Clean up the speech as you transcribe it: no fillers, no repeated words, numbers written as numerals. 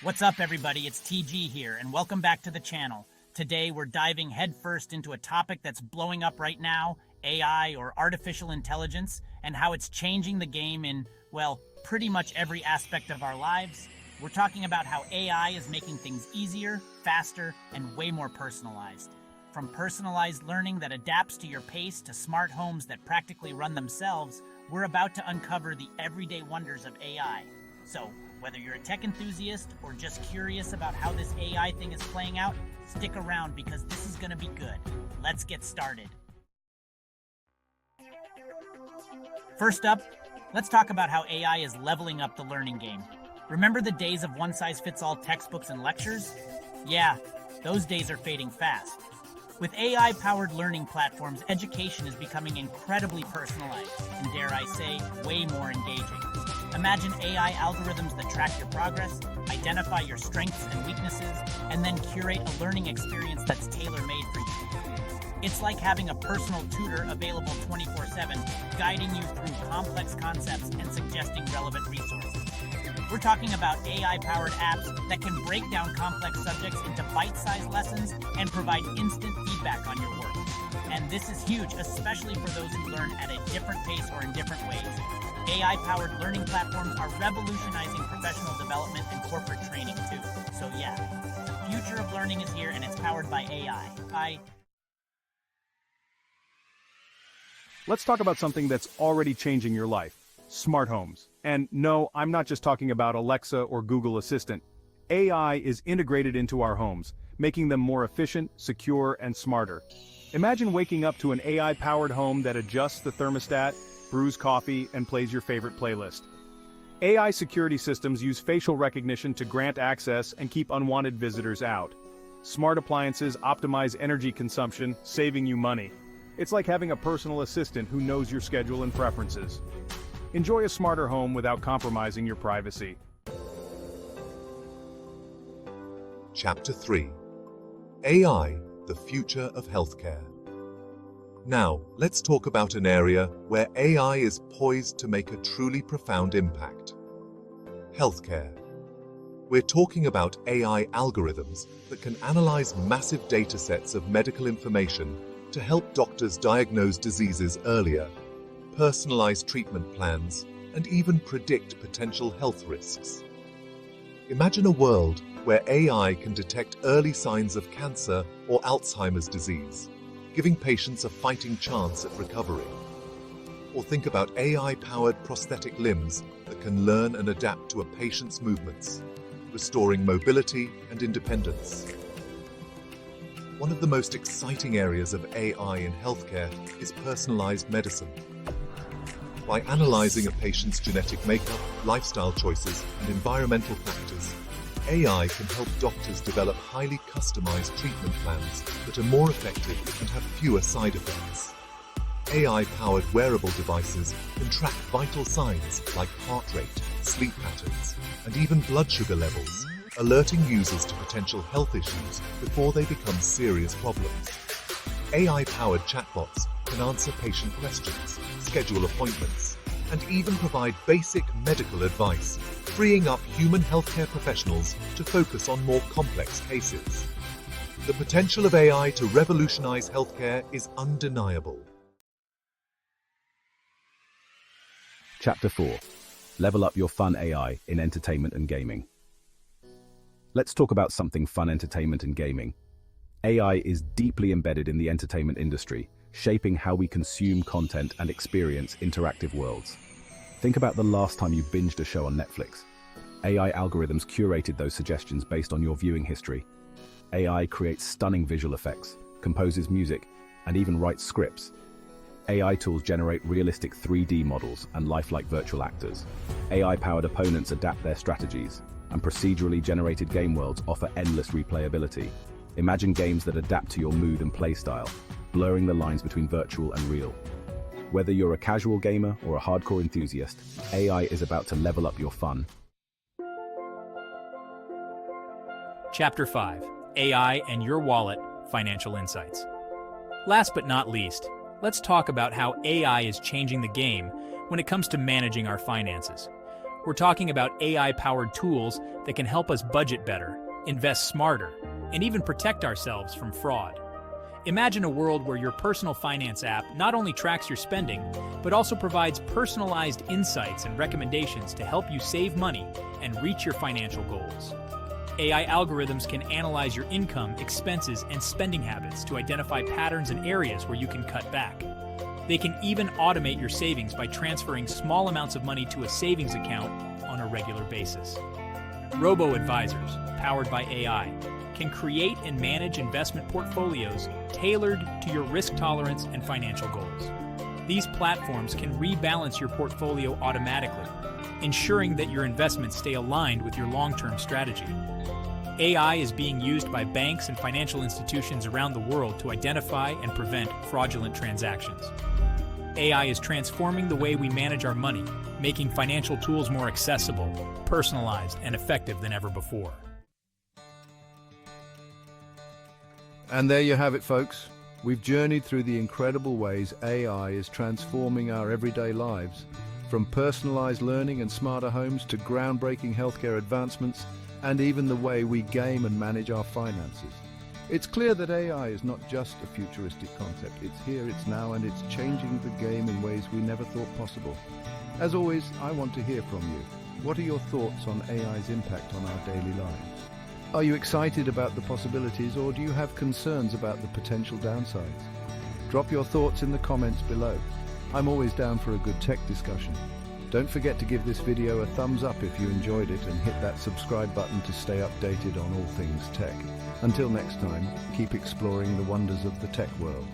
What's up, everybody? It's TG here, and welcome back to the channel. Today, we're diving headfirst into a topic that's blowing up right now, AI, or artificial intelligence, and how it's changing the game in, well, pretty much every aspect of our lives. We're talking about how AI is making things easier, faster, and way more personalized. From personalized learning that adapts to your pace to smart homes that practically run themselves, we're about to uncover the everyday wonders of AI. So, whether you're a tech enthusiast or just curious about how this AI thing is playing out, stick around because this is going to be good. Let's get started. First up, let's talk about how AI is leveling up the learning game. Remember the days of one-size-fits-all textbooks and lectures? Yeah, those days are fading fast. With AI-powered learning platforms, education is becoming incredibly personalized and, dare I say, way more engaging. Imagine AI algorithms that track your progress, identify your strengths and weaknesses, and then curate a learning experience that's tailor-made for you. It's like having a personal tutor available 24/7, guiding you through complex concepts and suggesting relevant resources. We're talking about AI-powered apps that can break down complex subjects into bite-sized lessons and provide instant feedback on your work. And this is huge, especially for those who learn at a different pace or in different ways. AI-powered learning platforms are revolutionizing professional development and corporate training too. So yeah, the future of learning is here and it's powered by AI. Let's talk about something that's already changing your life. Smart homes. And no, I'm not just talking about Alexa or Google Assistant. AI is integrated into our homes, making them more efficient, secure, and smarter. Imagine waking up to an AI-powered home that adjusts the thermostat, brews coffee, and plays your favorite playlist. AI security systems use facial recognition to grant access and keep unwanted visitors out. Smart appliances optimize energy consumption, saving you money. It's like having a personal assistant who knows your schedule and preferences. Enjoy a smarter home without compromising your privacy. Chapter 3: AI, the Future of Healthcare. Now, let's talk about an area where AI is poised to make a truly profound impact. Healthcare. We're talking about AI algorithms that can analyze massive datasets of medical information to help doctors diagnose diseases earlier, personalize treatment plans, and even predict potential health risks. Imagine a world where AI can detect early signs of cancer or Alzheimer's disease, giving patients a fighting chance at recovery. Or think about AI-powered prosthetic limbs that can learn and adapt to a patient's movements, restoring mobility and independence. One of the most exciting areas of AI in healthcare is personalized medicine. By analyzing a patient's genetic makeup, lifestyle choices, and environmental factors, AI can help doctors develop highly customized treatment plans that are more effective and have fewer side effects. AI-powered wearable devices can track vital signs like heart rate, sleep patterns, and even blood sugar levels, alerting users to potential health issues before they become serious problems. AI-powered chatbots can answer patient questions, schedule appointments, and even provide basic medical advice, freeing up human healthcare professionals to focus on more complex cases. The potential of AI to revolutionize healthcare is undeniable. Chapter 4. Level up your fun AI in entertainment and gaming. Let's talk about something fun: entertainment and gaming. AI is deeply embedded in the entertainment industry, shaping how we consume content and experience interactive worlds. Think about the last time you binged a show on Netflix. AI algorithms curated those suggestions based on your viewing history. AI creates stunning visual effects, composes music, and even writes scripts. AI tools generate realistic 3D models and lifelike virtual actors. AI-powered opponents adapt their strategies, and procedurally generated game worlds offer endless replayability. Imagine games that adapt to your mood and playstyle, blurring the lines between virtual and real. Whether you're a casual gamer or a hardcore enthusiast, AI is about to level up your fun. Chapter 5: AI and Your Wallet Financial Insights. Last but not least, let's talk about how AI is changing the game when it comes to managing our finances. We're talking about AI-powered tools that can help us budget better, invest smarter, and even protect ourselves from fraud. Imagine a world where your personal finance app not only tracks your spending, but also provides personalized insights and recommendations to help you save money and reach your financial goals. AI algorithms can analyze your income, expenses, and spending habits to identify patterns and areas where you can cut back. They can even automate your savings by transferring small amounts of money to a savings account on a regular basis. Robo-advisors, powered by AI, can create and manage investment portfolios tailored to your risk tolerance and financial goals. These platforms can rebalance your portfolio automatically, ensuring that your investments stay aligned with your long-term strategy. AI is being used by banks and financial institutions around the world to identify and prevent fraudulent transactions. AI is transforming the way we manage our money, making financial tools more accessible, personalized, and effective than ever before. And there you have it, folks. We've journeyed through the incredible ways AI is transforming our everyday lives, from personalized learning and smarter homes to groundbreaking healthcare advancements, and even the way we game and manage our finances. It's clear that AI is not just a futuristic concept. It's here, it's now, and it's changing the game in ways we never thought possible. As always, I want to hear from you. What are your thoughts on AI's impact on our daily lives? Are you excited about the possibilities, or do you have concerns about the potential downsides? Drop your thoughts in the comments below. I'm always down for a good tech discussion. Don't forget to give this video a thumbs up if you enjoyed it, and hit that subscribe button to stay updated on all things tech. Until next time, keep exploring the wonders of the tech world.